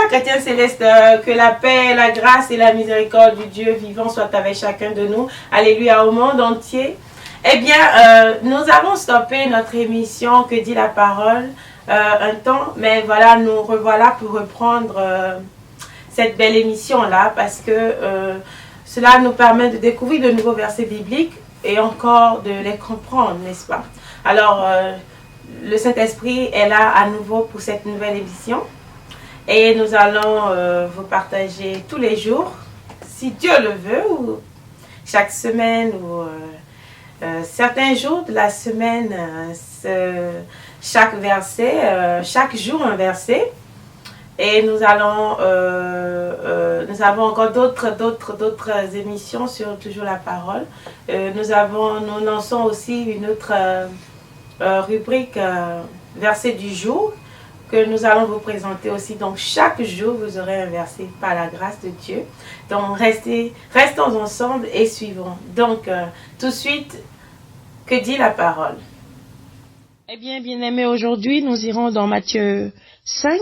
Chrétiens célestes, que la paix, la grâce et la miséricorde du Dieu vivant soient avec chacun de nous. Alléluia, au monde entier. Eh bien, nous avons stoppé notre émission Que dit la parole un temps, mais voilà, nous revoilà pour reprendre cette belle émission-là parce que cela nous permet de découvrir de nouveaux versets bibliques et encore de les comprendre, n'est-ce pas? Alors, le Saint-Esprit est là à nouveau pour cette nouvelle émission. Et nous allons vous partager tous les jours, si Dieu le veut, ou chaque semaine, ou certains jours de la semaine, chaque verset, chaque jour un verset. Et nous avons encore d'autres émissions sur toujours la parole. Nous lançons aussi une autre rubrique verset du jour, que nous allons vous présenter aussi. Donc, chaque jour, vous aurez un verset par la grâce de Dieu. Donc, restons ensemble et suivons. Donc, tout de suite, que dit la parole? Eh bien, bien-aimés, aujourd'hui, nous irons dans Matthieu 5,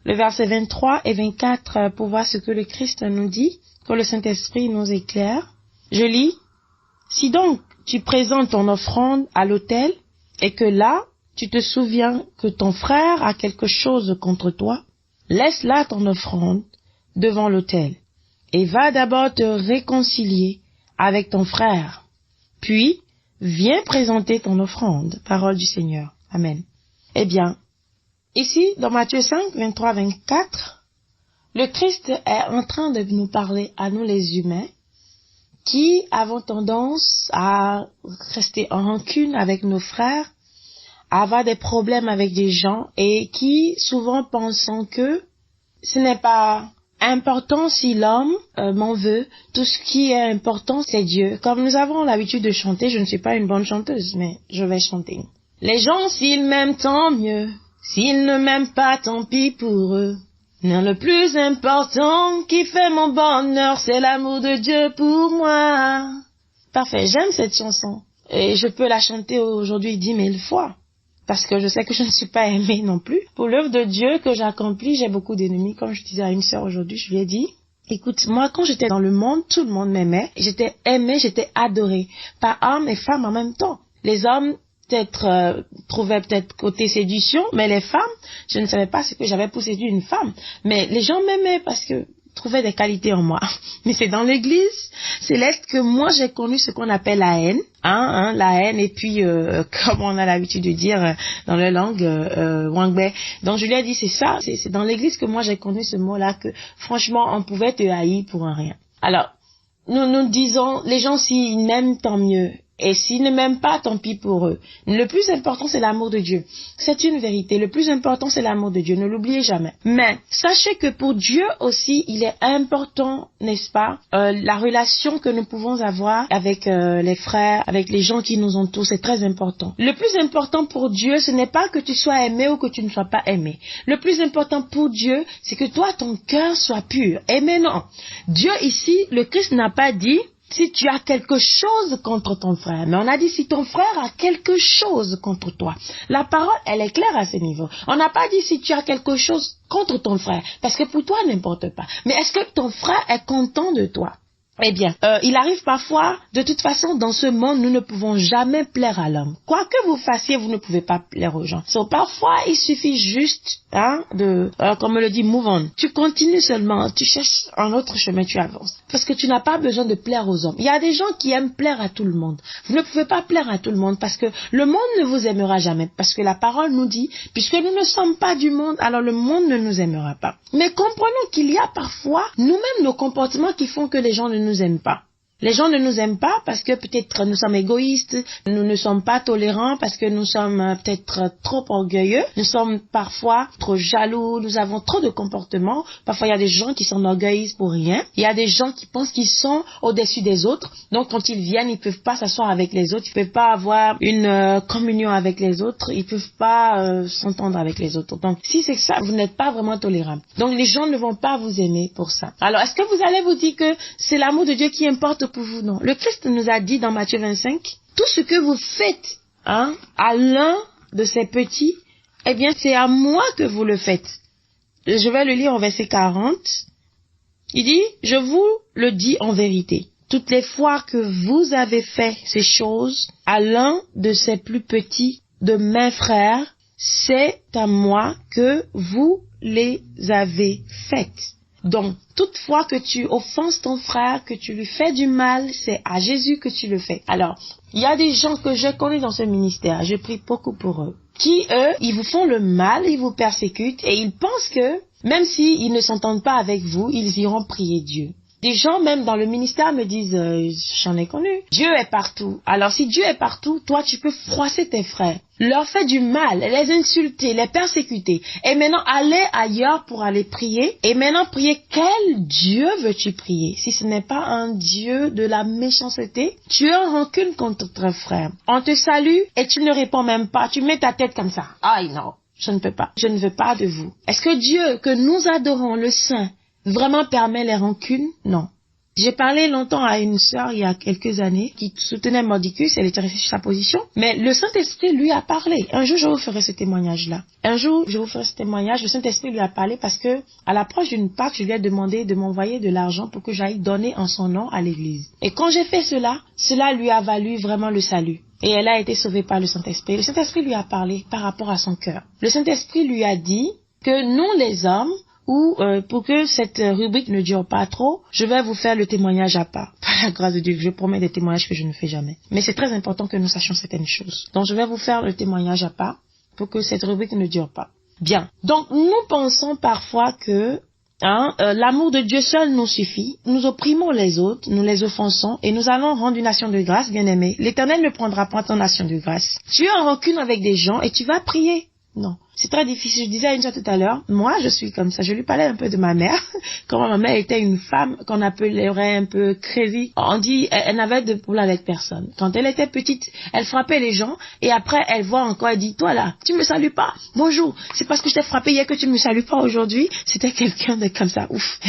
le verset 23 et 24, pour voir ce que le Christ nous dit, que le Saint-Esprit nous éclaire. Je lis: « Si donc tu présentes ton offrande à l'autel, et que là, tu te souviens que ton frère a quelque chose contre toi, laisse là ton offrande devant l'autel et va d'abord te réconcilier avec ton frère. Puis, viens présenter ton offrande. » Parole du Seigneur. Amen. Eh bien, ici, dans Matthieu 5, 23, 24, le Christ est en train de nous parler à nous les humains qui avons tendance à rester en rancune avec nos frères, avoir des problèmes avec des gens et qui souvent pensent que ce n'est pas important si l'homme m'en veut. Tout ce qui est important, c'est Dieu. Comme nous avons l'habitude de chanter, je ne suis pas une bonne chanteuse, mais je vais chanter. Les gens, s'ils m'aiment, tant mieux. S'ils ne m'aiment pas, tant pis pour eux. Non, le plus important qui fait mon bonheur, c'est l'amour de Dieu pour moi. Parfait, j'aime cette chanson. Et je peux la chanter aujourd'hui 10 000 fois. Parce que je sais que je ne suis pas aimée non plus. Pour l'œuvre de Dieu que j'accomplis, j'ai beaucoup d'ennemis. Comme je disais à une sœur aujourd'hui, je lui ai dit: écoute, moi quand j'étais dans le monde, tout le monde m'aimait. J'étais aimée, j'étais adorée. Par hommes et femmes en même temps. Les hommes trouvaient peut-être côté séduction, mais les femmes, je ne savais pas ce que j'avais pour séduire une femme. Mais les gens m'aimaient parce que trouvaient des qualités en moi. Mais c'est dans l'église céleste que moi j'ai connu ce qu'on appelle la haine. La haine, et puis comme on a l'habitude de dire dans la langue wangbe. Donc je lui ai dit, c'est ça, c'est dans l'église que moi j'ai connu ce mot-là, que franchement on pouvait te haïr pour un rien. Alors nous disons, les gens s'ils m'aiment tant mieux, et s'ils ne m'aiment pas, tant pis pour eux. Le plus important, c'est l'amour de Dieu. C'est une vérité. Le plus important, c'est l'amour de Dieu. Ne l'oubliez jamais. Mais sachez que pour Dieu aussi, il est important, n'est-ce pas, la relation que nous pouvons avoir avec les frères, avec les gens qui nous entourent. C'est très important. Le plus important pour Dieu, ce n'est pas que tu sois aimé ou que tu ne sois pas aimé. Le plus important pour Dieu, c'est que toi, ton cœur soit pur. Aimé, non. Dieu ici, le Christ n'a pas dit si tu as quelque chose contre ton frère, mais on a dit si ton frère a quelque chose contre toi. La parole, elle est claire à ce niveau. On n'a pas dit si tu as quelque chose contre ton frère, parce que pour toi, n'importe pas. Mais est-ce que ton frère est content de toi? Eh bien, il arrive parfois, de toute façon, dans ce monde, nous ne pouvons jamais plaire à l'homme. Quoi que vous fassiez, vous ne pouvez pas plaire aux gens. So, parfois, il suffit juste, comme on le dit, move on. Tu continues seulement, tu cherches un autre chemin, tu avances. Parce que tu n'as pas besoin de plaire aux hommes. Il y a des gens qui aiment plaire à tout le monde. Vous ne pouvez pas plaire à tout le monde parce que le monde ne vous aimera jamais. Parce que la parole nous dit, puisque nous ne sommes pas du monde, alors le monde ne nous aimera pas. Mais comprenons qu'il y a parfois, nous-mêmes, nos comportements qui font que les gens ne nous aiment pas. Les gens ne nous aiment pas parce que peut-être nous sommes égoïstes, nous ne sommes pas tolérants parce que nous sommes peut-être trop orgueilleux, nous sommes parfois trop jaloux, nous avons trop de comportements. Parfois, il y a des gens qui s'enorgueillissent pour rien. Il y a des gens qui pensent qu'ils sont au-dessus des autres. Donc, quand ils viennent, ils peuvent pas s'asseoir avec les autres, ils peuvent pas avoir une communion avec les autres, ils peuvent pas s'entendre avec les autres. Donc, si c'est ça, vous n'êtes pas vraiment tolérable. Donc, les gens ne vont pas vous aimer pour ça. Alors, est-ce que vous allez vous dire que c'est l'amour de Dieu qui importe pour vous? Non. Le Christ nous a dit dans Matthieu 25, tout ce que vous faites à l'un de ces petits, eh bien, c'est à moi que vous le faites. Je vais le lire au verset 40. Il dit, je vous le dis en vérité. Toutes les fois que vous avez fait ces choses à l'un de ces plus petits de mes frères, c'est à moi que vous les avez faites. Donc, toutefois que tu offenses ton frère, que tu lui fais du mal, c'est à Jésus que tu le fais. Alors, il y a des gens que je connais dans ce ministère, je prie beaucoup pour eux, qui, eux, ils vous font le mal, ils vous persécutent et ils pensent que, même s'ils ne s'entendent pas avec vous, ils iront prier Dieu. Des gens, même dans le ministère, me disent, j'en ai connu, Dieu est partout. Alors, si Dieu est partout, toi, tu peux froisser tes frères, leur faire du mal, les insulter, les persécuter. Et maintenant, aller ailleurs pour aller prier. Et maintenant, prier, quel Dieu veux-tu prier? Si ce n'est pas un Dieu de la méchanceté, tu es en rancune contre ton frère. On te salue et tu ne réponds même pas. Tu mets ta tête comme ça. Aïe, non, je ne peux pas. Je ne veux pas de vous. Est-ce que Dieu, que nous adorons, le Saint, vraiment permet les rancunes? Non. J'ai parlé longtemps à une sœur il y a quelques années qui soutenait Mordicus, elle était restée sur sa position, mais le Saint-Esprit lui a parlé. Un jour, je vous ferai ce témoignage-là. Un jour, je vous ferai ce témoignage, le Saint-Esprit lui a parlé parce que, à l'approche d'une Pâque, je lui ai demandé de m'envoyer de l'argent pour que j'aille donner en son nom à l'église. Et quand j'ai fait cela, cela lui a valu vraiment le salut. Et elle a été sauvée par le Saint-Esprit. Le Saint-Esprit lui a parlé par rapport à son cœur. Le Saint-Esprit lui a dit que nous, les hommes, ou pour que cette rubrique ne dure pas trop, je vais vous faire le témoignage à part. Par la grâce de Dieu, je promets des témoignages que je ne fais jamais. Mais c'est très important que nous sachions certaines choses. Donc je vais vous faire le témoignage à part pour que cette rubrique ne dure pas. Bien. Donc nous pensons parfois que l'amour de Dieu seul nous suffit. Nous opprimons les autres, nous les offensons et nous allons rendre une action de grâce, bien-aimé. L'Éternel ne prendra pas ton action de grâce. Tu es en rancune avec des gens et tu vas prier. Non, c'est très difficile. Je disais à une chose tout à l'heure, moi je suis comme ça. Je lui parlais un peu de ma mère. Quand ma mère était une femme qu'on appellerait un peu crazy, on dit elle n'avait de problème avec personne. Quand elle était petite, elle frappait les gens et après elle voit encore, elle dit, toi là, tu me salues pas. Bonjour, c'est parce que je t'ai frappé hier que tu me salues pas aujourd'hui. C'était quelqu'un de comme ça. Ouf.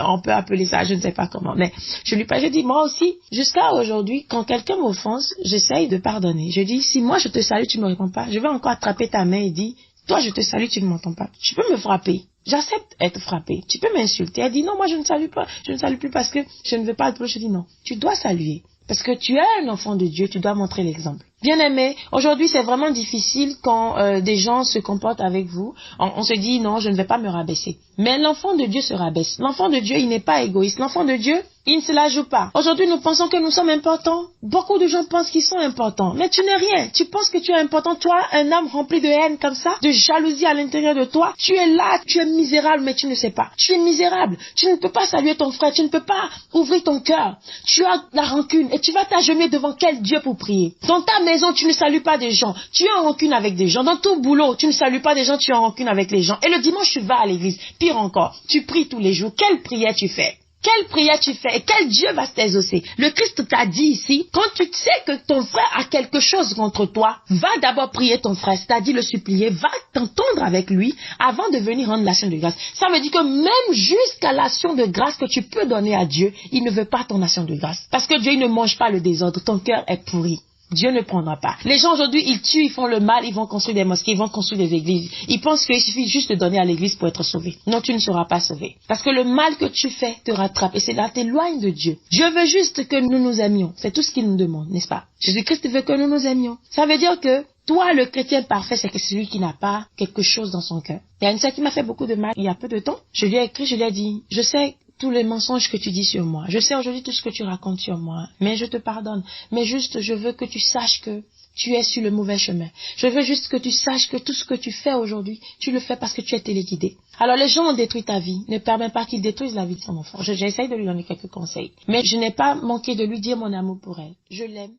On peut appeler ça, je ne sais pas comment. Mais je lui parlais, je dis, moi aussi, jusqu'à aujourd'hui, quand quelqu'un m'offense, j'essaye de pardonner. Je dis, si moi je te salue, tu me réponds pas, je vais encore attraper ta main et dire, toi je te salue, tu ne m'entends pas. Tu peux me frapper. J'accepte être frappé. Tu peux m'insulter. Elle dit, non, moi je ne salue pas. Je ne salue plus parce que je ne veux pas être. Je dis, non, tu dois saluer. Parce que tu es un enfant de Dieu, tu dois montrer l'exemple. Bien-aimé, aujourd'hui c'est vraiment difficile quand des gens se comportent avec vous. On se dit, non, je ne vais pas me rabaisser. Mais l'enfant de Dieu se rabaisse. L'enfant de Dieu, il n'est pas égoïste. L'enfant de Dieu, il ne se la joue pas. Aujourd'hui, nous pensons que nous sommes importants. Beaucoup de gens pensent qu'ils sont importants. Mais tu n'es rien. Tu penses que tu es important. Toi, un âme rempli de haine comme ça, de jalousie à l'intérieur de toi. Tu es là, tu es misérable, mais tu ne sais pas. Tu es misérable. Tu ne peux pas saluer ton frère. Tu ne peux pas ouvrir ton cœur. Tu as la rancune et tu vas t'agenouiller devant quel Dieu pour prier. Dans ta maison, tu ne salues pas des gens. Tu es en rancune avec des gens. Dans ton boulot, tu ne salues pas des gens. Tu es en rancune avec les gens. Et le dimanche, tu vas à l'église. Pire encore, tu pries tous les jours. Quelle prière tu fais? Quelle prière tu fais et quel Dieu va t'exaucer? Le Christ t'a dit ici, quand tu sais que ton frère a quelque chose contre toi, va d'abord prier ton frère, c'est-à-dire le supplier, va t'entendre avec lui avant de venir rendre l'action de grâce. Ça veut dire que même jusqu'à l'action de grâce que tu peux donner à Dieu, il ne veut pas ton action de grâce. Parce que Dieu il ne mange pas le désordre, ton cœur est pourri. Dieu ne prendra pas. Les gens aujourd'hui, ils tuent, ils font le mal, ils vont construire des mosquées, ils vont construire des églises. Ils pensent qu'il suffit juste de donner à l'église pour être sauvé. Non, tu ne seras pas sauvé. Parce que le mal que tu fais te rattrape et cela t'éloigne de Dieu. Dieu veut juste que nous nous aimions. C'est tout ce qu'il nous demande, n'est-ce pas? Jésus-Christ veut que nous nous aimions. Ça veut dire que toi, le chrétien parfait, c'est que celui qui n'a pas quelque chose dans son cœur. Il y a une sœur qui m'a fait beaucoup de mal il y a peu de temps. Je lui ai écrit, je lui ai dit, je sais tous les mensonges que tu dis sur moi. Je sais aujourd'hui tout ce que tu racontes sur moi. Mais je te pardonne. Mais juste, je veux que tu saches que tu es sur le mauvais chemin. Je veux juste que tu saches que tout ce que tu fais aujourd'hui, tu le fais parce que tu es téléguidé. Alors les gens ont détruit ta vie, ne permets pas qu'ils détruisent la vie de son enfant. J'essaye de lui donner quelques conseils. Mais je n'ai pas manqué de lui dire mon amour pour elle. Je l'aime.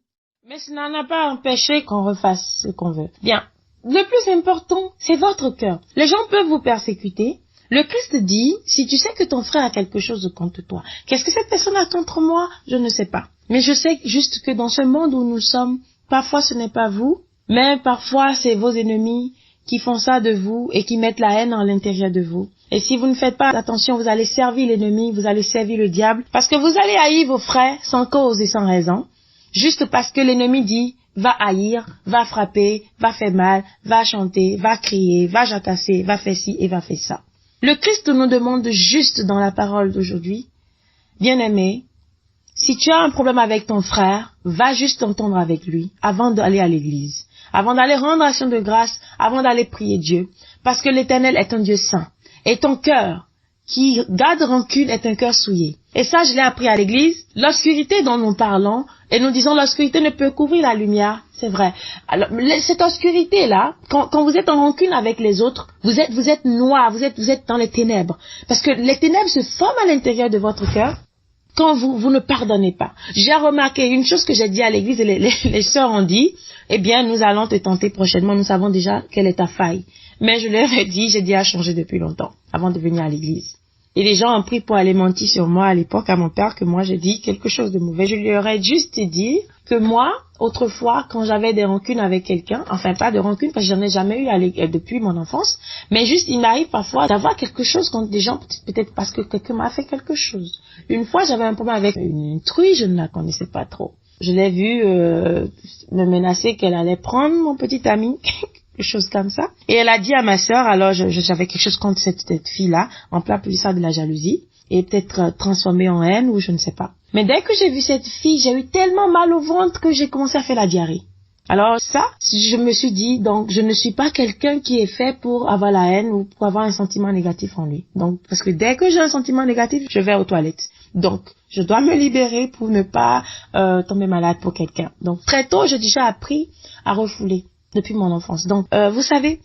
Mais cela n'a pas empêché qu'on refasse ce qu'on veut. Bien. Le plus important, c'est votre cœur. Les gens peuvent vous persécuter. Le Christ dit, si tu sais que ton frère a quelque chose contre toi, qu'est-ce que cette personne a contre moi? Je ne sais pas. Mais je sais juste que dans ce monde où nous sommes, parfois ce n'est pas vous, mais parfois c'est vos ennemis qui font ça de vous et qui mettent la haine à l'intérieur de vous. Et si vous ne faites pas attention, vous allez servir l'ennemi, vous allez servir le diable, parce que vous allez haïr vos frères sans cause et sans raison, juste parce que l'ennemi dit, va haïr, va frapper, va faire mal, va chanter, va crier, va jacasser, va faire ci et va faire ça. Le Christ nous demande juste dans la parole d'aujourd'hui, bien-aimé, si tu as un problème avec ton frère, va juste t'entendre avec lui avant d'aller à l'église, avant d'aller rendre action de grâce, avant d'aller prier Dieu, parce que l'Éternel est un Dieu saint. Et ton cœur qui garde rancune est un cœur souillé. Et ça, je l'ai appris à l'église. L'obscurité dont nous parlons, et nous disons l'obscurité ne peut couvrir la lumière, c'est vrai. Alors, cette obscurité-là, quand vous êtes en rancune avec les autres, vous êtes noir, vous êtes dans les ténèbres. Parce que les ténèbres se forment à l'intérieur de votre cœur quand vous ne pardonnez pas. J'ai remarqué une chose que j'ai dit à l'église, et les sœurs ont dit, eh bien, nous allons te tenter prochainement, nous savons déjà quelle est ta faille. Mais je leur ai dit, j'ai déjà changé depuis longtemps, avant de venir à l'église. Et les gens ont pris pour aller mentir sur moi à l'époque, à mon père, que moi j'ai dit quelque chose de mauvais. Je lui aurais juste dit que moi, autrefois, quand j'avais des rancunes avec quelqu'un, enfin pas de rancune parce que j'en ai jamais eu depuis mon enfance, mais juste il m'arrive parfois d'avoir quelque chose contre des gens, peut-être parce que quelqu'un m'a fait quelque chose. Une fois, j'avais un problème avec une truie, je ne la connaissais pas trop. Je l'ai vue me menacer qu'elle allait prendre mon petit ami, quelque chose comme ça. Et elle a dit à ma sœur, alors j'avais quelque chose contre cette fille-là, en plein plus ça de la jalousie, et peut-être transformée en haine ou je ne sais pas. Mais dès que j'ai vu cette fille, j'ai eu tellement mal au ventre que j'ai commencé à faire la diarrhée. Alors ça, je me suis dit, donc je ne suis pas quelqu'un qui est fait pour avoir la haine ou pour avoir un sentiment négatif en lui. Donc, parce que dès que j'ai un sentiment négatif, je vais aux toilettes. Donc, je dois me libérer pour ne pas tomber malade pour quelqu'un. Donc, très tôt, j'ai déjà appris à refouler depuis mon enfance. Donc, vous savez,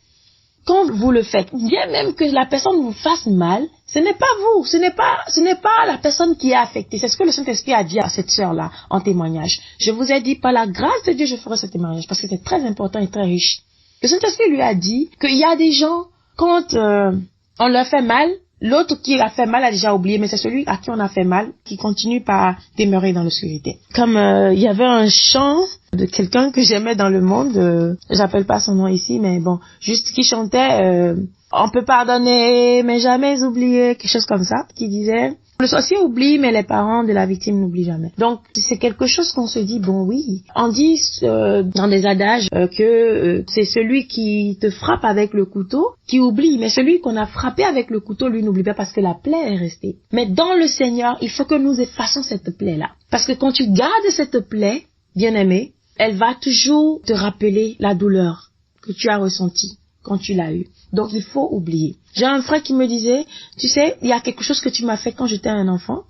quand vous le faites, bien même que la personne vous fasse mal, ce n'est pas vous, ce n'est pas la personne qui est affectée. C'est ce que le Saint-Esprit a dit à cette sœur-là en témoignage. Je vous ai dit, par la grâce de Dieu, je ferai ce témoignage parce que c'est très important et très riche. Le Saint-Esprit lui a dit qu'il y a des gens, quand on leur fait mal, l'autre qui a fait mal a déjà oublié, mais c'est celui à qui on a fait mal qui continue par demeurer dans l'obscurité. Comme il y avait un chant de quelqu'un que j'aimais dans le monde, j'appelle pas son nom ici, mais bon, juste qui chantait on peut pardonner mais jamais oublier, quelque chose comme ça, qui disait le sorcier oublie mais les parents de la victime n'oublient jamais. Donc c'est quelque chose qu'on se dit, bon oui, on dit dans des adages que c'est celui qui te frappe avec le couteau qui oublie, mais celui qu'on a frappé avec le couteau, lui n'oublie pas parce que la plaie est restée. Mais dans le Seigneur, il faut que nous effaçons cette plaie-là. Parce que quand tu gardes cette plaie, bien-aimé, elle va toujours te rappeler la douleur que tu as ressentie quand tu l'as eue. Donc il faut oublier. J'ai un frère qui me disait, tu sais, il y a quelque chose que tu m'as fait quand j'étais un enfant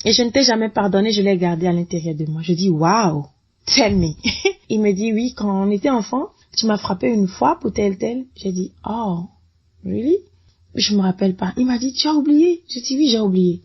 et je ne t'ai jamais pardonné, je l'ai gardé à l'intérieur de moi. Je dis, waouh, tell me. Il me dit, oui, quand on était enfant, tu m'as frappé une fois pour tel. J'ai dit, oh, really? Je me rappelle pas. Il m'a dit, tu as oublié? J'ai dit, oui, j'ai oublié.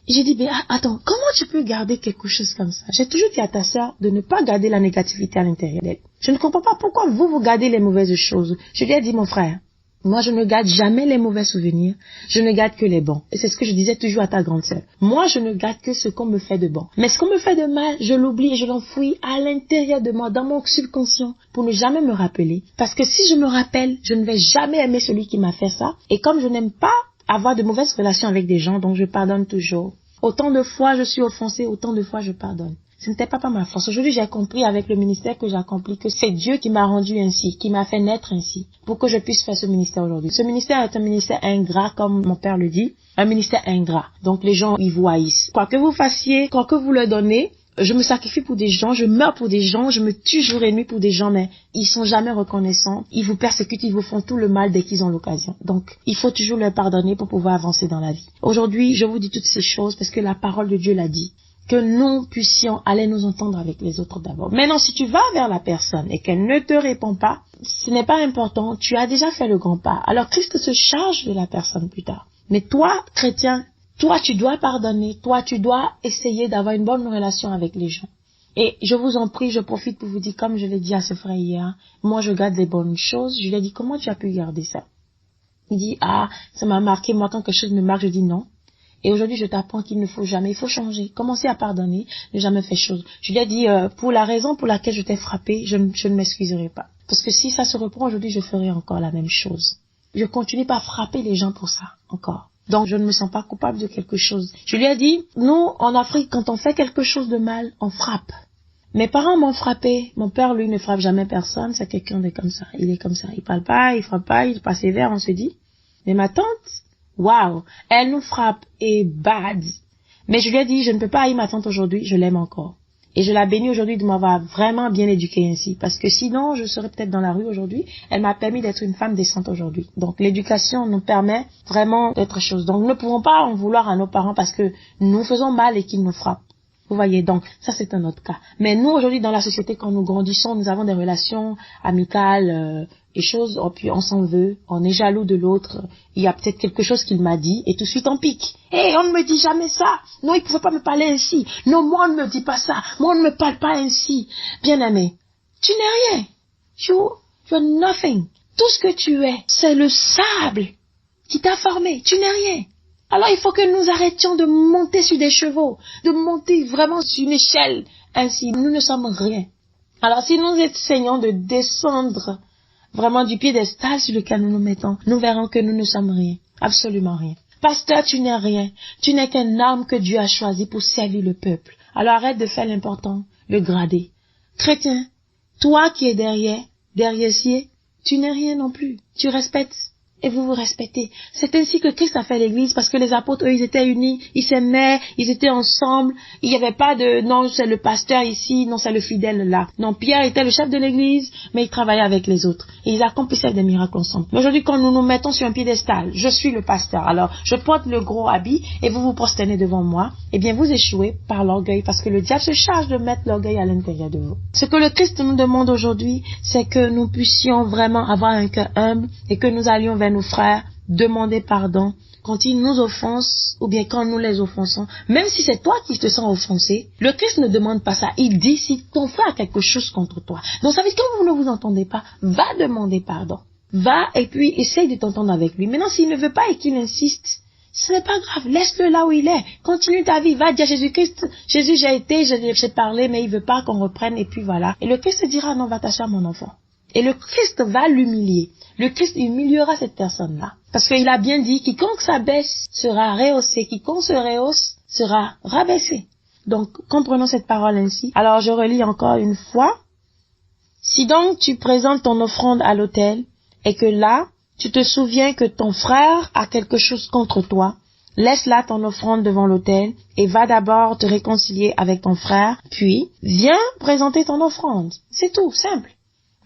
J'ai dit, mais attends, comment tu peux garder quelque chose comme ça? J'ai toujours dit à ta sœur de ne pas garder la négativité à l'intérieur d'elle. Je ne comprends pas pourquoi vous gardez les mauvaises choses. Je lui ai dit, mon frère, moi je ne garde jamais les mauvais souvenirs, je ne garde que les bons. Et c'est ce que je disais toujours à ta grande sœur. Moi je ne garde que ce qu'on me fait de bon. Mais ce qu'on me fait de mal, je l'oublie et je l'enfouis à l'intérieur de moi, dans mon subconscient, pour ne jamais me rappeler. Parce que si je me rappelle, je ne vais jamais aimer celui qui m'a fait ça. Et comme je n'aime pas avoir de mauvaises relations avec des gens, donc je pardonne toujours. Autant de fois je suis offensée, autant de fois je pardonne. Ce n'était pas ma force. Aujourd'hui, j'ai compris avec le ministère que j'ai accompli que c'est Dieu qui m'a rendu ainsi, qui m'a fait naître ainsi, pour que je puisse faire ce ministère aujourd'hui. Ce ministère est un ministère ingrat, comme mon père le dit, un ministère ingrat. Donc les gens, ils vous haïssent. Quoi que vous fassiez, quoi que vous leur donnez, je me sacrifie pour des gens, je meurs pour des gens, je me tue jour et nuit pour des gens, mais ils sont jamais reconnaissants. Ils vous persécutent, ils vous font tout le mal dès qu'ils ont l'occasion. Donc, il faut toujours leur pardonner pour pouvoir avancer dans la vie. Aujourd'hui, je vous dis toutes ces choses parce que la parole de Dieu l'a dit. que nous puissions aller nous entendre avec les autres d'abord. Maintenant, si tu vas vers la personne et qu'elle ne te répond pas, ce n'est pas important, tu as déjà fait le grand pas. Alors Christ se charge de la personne plus tard. Mais toi, chrétien, toi, tu dois pardonner, toi, tu dois essayer d'avoir une bonne relation avec les gens. Et je vous en prie, je profite pour vous dire, comme je l'ai dit à ce frère hier, moi je garde les bonnes choses. Je lui ai dit, comment tu as pu garder ça? Il dit, ça m'a marqué, moi quand quelque chose me marque, je dis non. Et aujourd'hui, je t'apprends qu'il ne faut jamais, il faut changer. Commencer à pardonner, ne jamais faire chose. Je lui ai dit, pour la raison pour laquelle je t'ai frappé, je ne m'excuserai pas. Parce que si ça se reprend aujourd'hui, je ferai encore la même chose. Je continue pas à frapper les gens pour ça, encore. Donc, je ne me sens pas coupable de quelque chose. Je lui ai dit, nous, en Afrique, quand on fait quelque chose de mal, on frappe. Mes parents m'ont frappé. Mon père, lui, ne frappe jamais personne. C'est quelqu'un de comme ça. Il est comme ça. Il parle pas, il frappe pas, il est pas sévère, on se dit. Mais ma tante, waouh, elle nous frappe et bad. Mais je lui ai dit, je ne peux pas haïr ma tante aujourd'hui, je l'aime encore. Et je la bénis aujourd'hui de m'avoir vraiment bien éduquée ainsi. Parce que sinon, je serais peut-être dans la rue aujourd'hui. Elle m'a permis d'être une femme décente aujourd'hui. Donc, l'éducation nous permet vraiment d'être chose. Donc, nous ne pouvons pas en vouloir à nos parents parce que nous faisons mal et qu'ils nous frappent. Vous voyez, donc, ça c'est un autre cas. Mais nous, aujourd'hui, dans la société, quand nous grandissons, nous avons des relations amicales, et choses, puis on s'en veut, on est jaloux de l'autre, il y a peut-être quelque chose qu'il m'a dit, et tout de suite on pique. On ne me dit jamais ça. Non, il ne pouvait pas me parler ainsi. Non, moi on ne me dit pas ça. Moi on ne me parle pas ainsi. Bien-aimé, tu n'es rien. You're nothing. Tout ce que tu es, c'est le sable qui t'a formé. Tu n'es rien. Alors il faut que nous arrêtions de monter sur des chevaux, de monter vraiment sur une échelle. Ainsi, nous ne sommes rien. Alors si nous essayons de descendre vraiment du piédestal sur lequel nous nous mettons, nous verrons que nous ne sommes rien, absolument rien. Pasteur, tu n'es rien, tu n'es qu'un homme que Dieu a choisi pour servir le peuple. Alors arrête de faire l'important, le gradé. Chrétien, toi qui es derrière-ci, tu n'es rien non plus, tu respectes. Et vous vous respectez. C'est ainsi que Christ a fait l'église, parce que les apôtres, eux, ils étaient unis, ils s'aimaient, ils étaient ensemble. Il n'y avait pas de, non, c'est le pasteur ici, non, c'est le fidèle là. Non, Pierre était le chef de l'église, mais il travaillait avec les autres. Et ils accomplissaient des miracles ensemble. Mais aujourd'hui, quand nous nous mettons sur un piédestal, je suis le pasteur, alors je porte le gros habit, et vous vous prosternez devant moi, eh bien vous échouez par l'orgueil, parce que le diable se charge de mettre l'orgueil à l'intérieur de vous. Ce que le Christ nous demande aujourd'hui, c'est que nous puissions vraiment avoir un cœur humble, et que nous allions vers nos frères, demander pardon quand ils nous offensent ou bien quand nous les offensons, même si c'est toi qui te sens offensé. Le Christ ne demande pas ça. Il dit si ton frère a quelque chose contre toi. Donc ça veut dire que quand vous ne vous entendez pas, va demander pardon. Va et puis essaye de t'entendre avec lui. Maintenant, s'il ne veut pas et qu'il insiste, ce n'est pas grave, laisse-le là où il est. Continue ta vie, va dire à Jésus-Christ, Jésus, j'ai parlé, mais il veut pas qu'on reprenne et puis voilà. Et le Christ te dira, non, va t'asseoir mon enfant. Et le Christ va l'humilier. Le Christ humiliera cette personne-là. Parce qu'il a bien dit, quiconque s'abaisse sera rehaussé, quiconque se rehausse sera rabaissé. Donc, comprenons cette parole ainsi. Alors, je relis encore une fois. Si donc tu présentes ton offrande à l'autel, et que là, tu te souviens que ton frère a quelque chose contre toi, laisse là ton offrande devant l'autel, et va d'abord te réconcilier avec ton frère, puis viens présenter ton offrande. C'est tout, simple.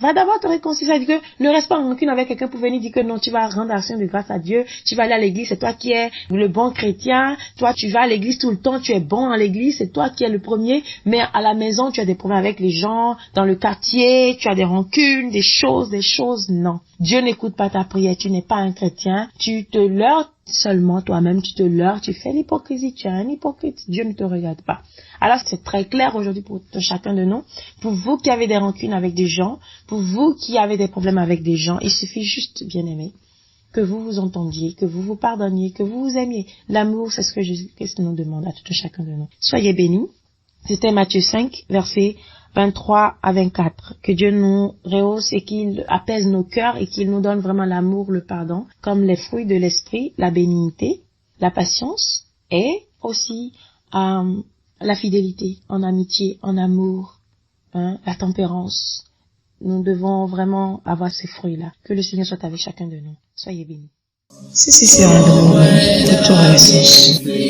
Va d'abord te réconcilier, c'est-à-dire que ne reste pas en rancune avec quelqu'un pour venir dire que non, tu vas rendre action de grâce à Dieu, tu vas aller à l'église, c'est toi qui es le bon chrétien, toi tu vas à l'église tout le temps, tu es bon à l'église, c'est toi qui es le premier, mais à la maison tu as des problèmes avec les gens, dans le quartier, tu as des rancunes, des choses, non. Dieu n'écoute pas ta prière, tu n'es pas un chrétien, tu te leurres seulement toi-même, tu te leurres, tu fais l'hypocrisie, tu es un hypocrite, Dieu ne te regarde pas. Alors c'est très clair aujourd'hui pour chacun de nous, pour vous qui avez des rancunes avec des gens, pour vous qui avez des problèmes avec des gens, il suffit juste, bien aimé, que vous vous entendiez, que vous vous pardonniez, que vous vous aimiez. L'amour, c'est ce que Jésus-Christ nous demande à tout chacun de nous. Soyez bénis. C'était Matthieu 5, versets 23 à 24. Que Dieu nous rehausse et qu'il apaise nos cœurs et qu'il nous donne vraiment l'amour, le pardon, comme les fruits de l'esprit, la bénignité, la patience et aussi la fidélité, en amitié, en amour, la tempérance. Nous devons vraiment avoir ces fruits-là. Que le Seigneur soit avec chacun de nous. Soyez bénis. C'est Andrew de Torres.